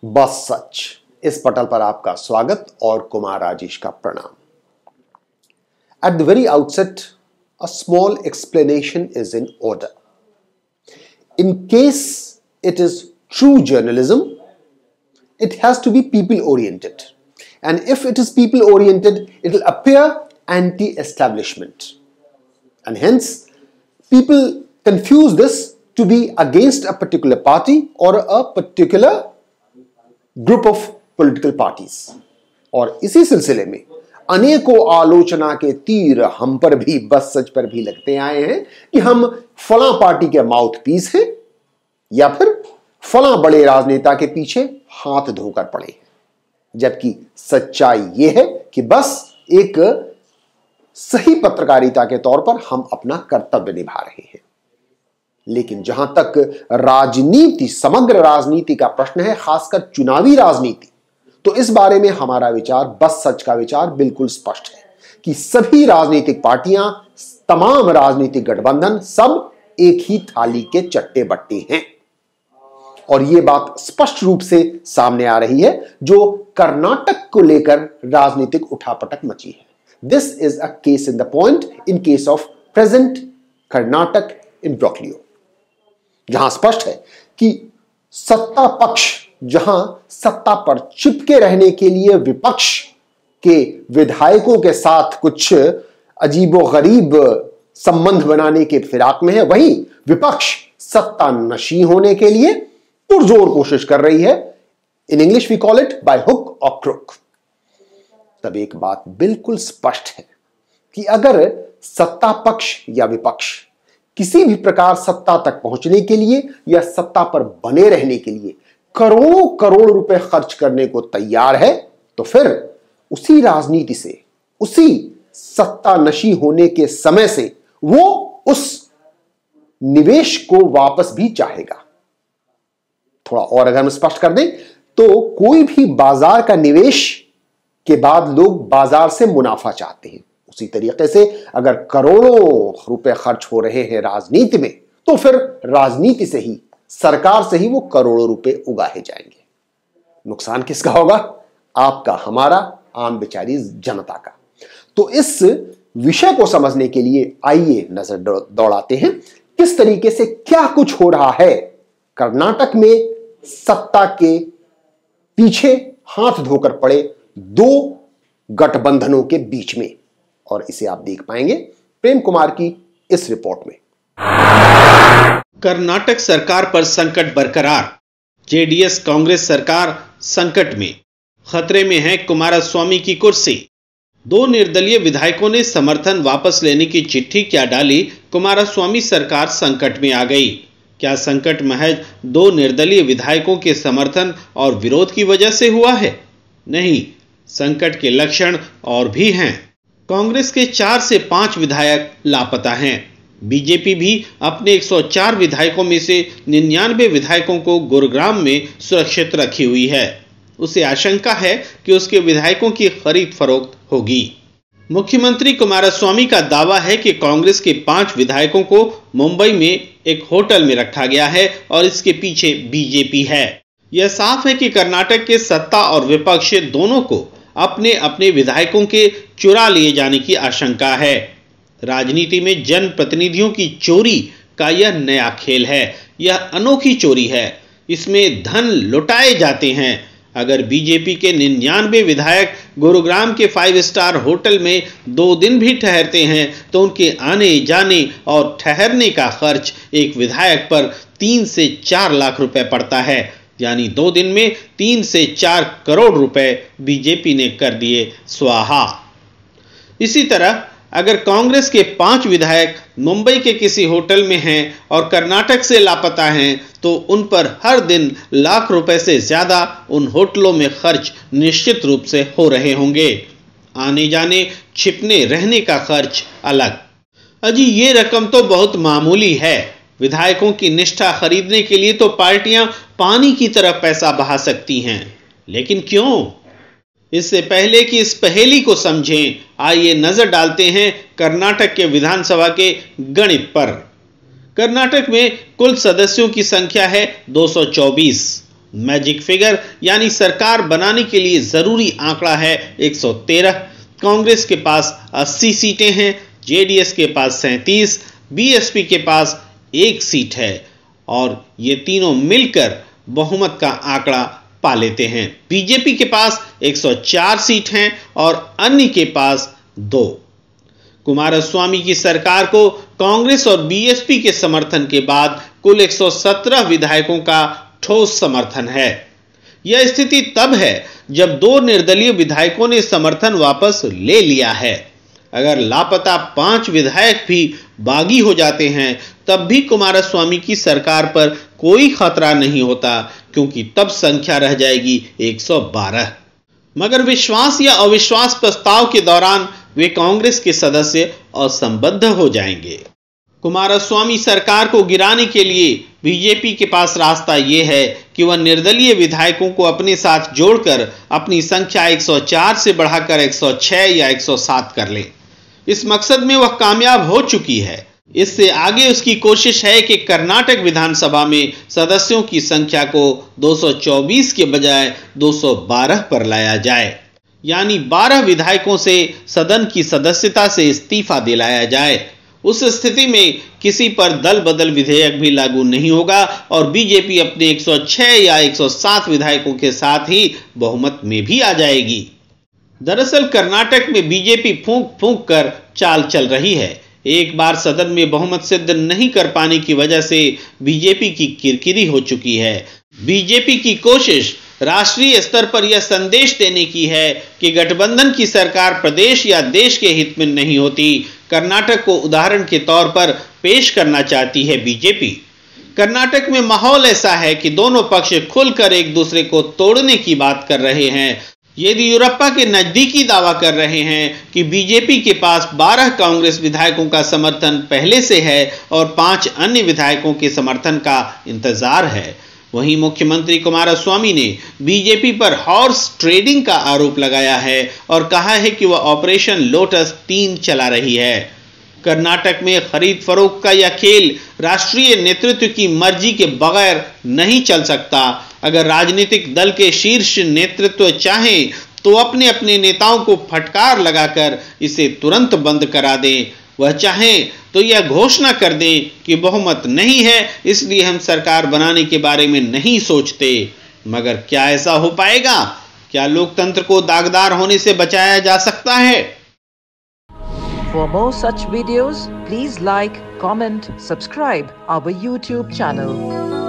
बस सच इस पटल पर आपका स्वागत और कुमार राजेश का प्रणाम। At the very outset, a small explanation is in order. In case it is true journalism, it has to be people-oriented. And if it is people-oriented, it will appear anti-establishment. And hence, people confuse this to be against a particular party or a particular group of political parties. और इसी सिलसिले में अनेकों आलोचना के तीर हम पर भी, बस सच पर भी लगते आए हैं कि हम फलां पार्टी के माउथ पीस हैं या फिर फलां बड़े राजनेता के पीछे हाथ धोकर पड़े हैं, जबकि सच्चाई यह है कि बस एक सही पत्रकारिता के तौर पर हम अपना कर्तव्य निभा रहे हैं। लेकिन जहां तक राजनीति, समग्र राजनीति का प्रश्न है, खासकर चुनावी राजनीति, तो इस बारे में हमारा विचार, बस सच का विचार बिल्कुल स्पष्ट है कि सभी राजनीतिक पार्टियां, तमाम राजनीतिक गठबंधन सब एक ही थाली के चट्टे बट्टे हैं। और यह बात स्पष्ट रूप से सामने आ रही है जो कर्नाटक को लेकर राजनीतिक उठापटक मची है। This is a case in the point in case of present Karnataka imbroglio, जहां स्पष्ट है कि सत्ता पक्ष जहां सत्ता पर चिपके रहने के लिए विपक्ष के विधायकों के साथ कुछ अजीबोगरीब संबंध बनाने के फिराक में है, वहीं विपक्ष सत्ता नशी होने के लिए पुरजोर कोशिश कर रही है। In English we call it by hook और क्रुक। तब एक बात बिल्कुल स्पष्ट है कि अगर सत्ता पक्ष या विपक्ष किसी भी प्रकार सत्ता तक पहुंचने के लिए या सत्ता पर बने रहने के लिए करोड़ों करोड़ रुपए खर्च करने को तैयार है, तो फिर उसी राजनीति से, उसी सत्ता नशी होने के समय से वो उस निवेश को वापस भी चाहेगा। थोड़ा और अगर हम स्पष्ट कर दें तो कोई भी बाजार का निवेश के बाद लोग बाजार से मुनाफा चाहते हैं। उसी तरीके से अगर करोड़ों रुपए खर्च हो रहे हैं राजनीति में, तो फिर राजनीति से ही, सरकार से ही वो करोड़ों रुपए उगाए जाएंगे। नुकसान किसका होगा? आपका, हमारा, आम बेचारी जनता का। तो इस विषय को समझने के लिए आइए नजर दौड़ाते हैं किस तरीके से क्या कुछ हो रहा है कर्नाटक में सत्ता के पीछे हाथ धोकर पड़े दो गठबंधनों के बीच में। और इसे आप देख पाएंगे प्रेम कुमार की इस रिपोर्ट में। कर्नाटक सरकार पर संकट बरकरार, जेडीएस कांग्रेस सरकार संकट में, खतरे में है कुमारस्वामी की कुर्सी। दो निर्दलीय विधायकों ने समर्थन वापस लेने की चिट्ठी क्या डाली, कुमारस्वामी सरकार संकट में आ गई। क्या संकट महज दो निर्दलीय विधायकों के समर्थन और विरोध की वजह से हुआ है? नहीं, संकट के लक्षण और भी हैं। कांग्रेस के 4 से 5 विधायक लापता हैं। बीजेपी भी अपने 104 विधायकों में से 99 विधायकों को गुरुग्राम में सुरक्षित रखी हुई है। उसे आशंका है कि उसके विधायकों की खरीद फरोख्त होगी। मुख्यमंत्री कुमारस्वामी का दावा है कि कांग्रेस के 5 विधायकों को मुंबई में एक होटल में रखा गया है और इसके पीछे बीजेपी है। यह साफ है कि कर्नाटक के सत्ता और विपक्ष दोनों को अपने अपने विधायकों के चुरा लिए जाने की आशंका है। राजनीति में जनप्रतिनिधियों की चोरी का यह नया खेल है। यह अनोखी चोरी है। इसमें धन लुटाए जाते हैं। अगर बीजेपी के 99 विधायक गुरुग्राम के 5 स्टार होटल में 2 दिन भी ठहरते हैं तो उनके आने जाने और ठहरने का खर्च एक विधायक पर 3 से 4 लाख रुपए पड़ता है। यानी 2 दिन में 3 से 4 करोड़ रुपए बीजेपी ने कर दिए स्वाहा। इसी तरह अगर कांग्रेस के 5 विधायक मुंबई के किसी होटल में हैं और कर्नाटक से लापता हैं तो उन पर हर दिन लाख रुपए से ज्यादा उन होटलों में खर्च निश्चित रूप से हो रहे होंगे। आने जाने, छिपने रहने का खर्च अलग। अजी ये रकम तो बहुत मामूली है। विधायकों की निष्ठा खरीदने के लिए तो पार्टियां पानी की तरह पैसा बहा सकती हैं, लेकिन क्यों? इससे पहले कि इस पहेली को समझें, आइए नजर डालते हैं कर्नाटक के विधानसभा के गणित पर। कर्नाटक में कुल सदस्यों की संख्या है 224 मैजिक फिगर यानी सरकार बनाने के लिए जरूरी आंकड़ा है 113। कांग्रेस के पास 80 सीटें हैं, जेडीएस के पास 37, बीएसपी के पास 1 सीट है और ये तीनों मिलकर बहुमत का आंकड़ा पा लेते हैं। बीजेपी के पास 104 सीट हैं और अन्य के पास 2। कुमारस्वामी की सरकार को कांग्रेस और बीएसपी के समर्थन के बाद कुल 117 विधायकों का ठोस समर्थन है। यह स्थिति तब है जब 2 निर्दलीय विधायकों ने समर्थन वापस ले लिया है। अगर लापता 5 विधायक भी बागी हो जाते हैं तब भी कुमारस्वामी की सरकार पर कोई खतरा नहीं होता, क्योंकि तब संख्या रह जाएगी 112। मगर विश्वास या अविश्वास प्रस्ताव के दौरान वे कांग्रेस के सदस्य असंबद्ध हो जाएंगे। कुमारस्वामी सरकार को गिराने के लिए बीजेपी के पास रास्ता यह है कि वह निर्दलीय विधायकों को अपने साथ जोड़कर अपनी संख्या 104 से बढ़ाकर 106 या 107 कर ले। इस मकसद में वह कामयाब हो चुकी है। इससे आगे उसकी कोशिश है कि कर्नाटक विधानसभा में सदस्यों की संख्या को 224 के बजाय 212 पर लाया जाए, यानी 12 विधायकों से सदन की सदस्यता से इस्तीफा दिलाया जाए। उस स्थिति में किसी पर दल बदल विधेयक भी लागू नहीं होगा और बीजेपी अपने 106 या 107 विधायकों के साथ ही बहुमत में भी आ जाएगी। दरअसल कर्नाटक में बीजेपी फूंक फूंक कर चाल चल रही है। एक बार सदन में बहुमत सिद्ध नहीं कर पाने की वजह से बीजेपी की किरकिरी हो चुकी है। बीजेपी की कोशिश राष्ट्रीय स्तर पर यह संदेश देने की है कि गठबंधन की सरकार प्रदेश या देश के हित में नहीं होती। कर्नाटक को उदाहरण के तौर पर पेश करना चाहती है बीजेपी। कर्नाटक में माहौल ऐसा है कि दोनों पक्ष खुलकर एक दूसरे को तोड़ने की बात कर रहे हैं। येदियुरप्पा के नजदीकी दावा कर रहे हैं कि बीजेपी के पास 12 कांग्रेस विधायकों का समर्थन पहले से है और 5 अन्य विधायकों के समर्थन का इंतजार है। वहीं मुख्यमंत्री कुमारस्वामी ने बीजेपी पर हॉर्स ट्रेडिंग का आरोप लगाया है और कहा है कि वह ऑपरेशन लोटस 3 चला रही है। कर्नाटक में खरीद फरोख्त का यह खेल राष्ट्रीय नेतृत्व की मर्जी के बगैर नहीं चल सकता। अगर राजनीतिक दल के शीर्ष नेतृत्व चाहें तो अपने अपने नेताओं को फटकार लगाकर इसे तुरंत बंद करा दें। वह चाहें तो यह घोषणा कर दें कि बहुमत नहीं है, इसलिए हम सरकार बनाने के बारे में नहीं सोचते। मगर क्या ऐसा हो पाएगा? क्या लोकतंत्र को दागदार होने से बचाया जा सकता है? For more such videos, please like, comment, subscribe our YouTube channel.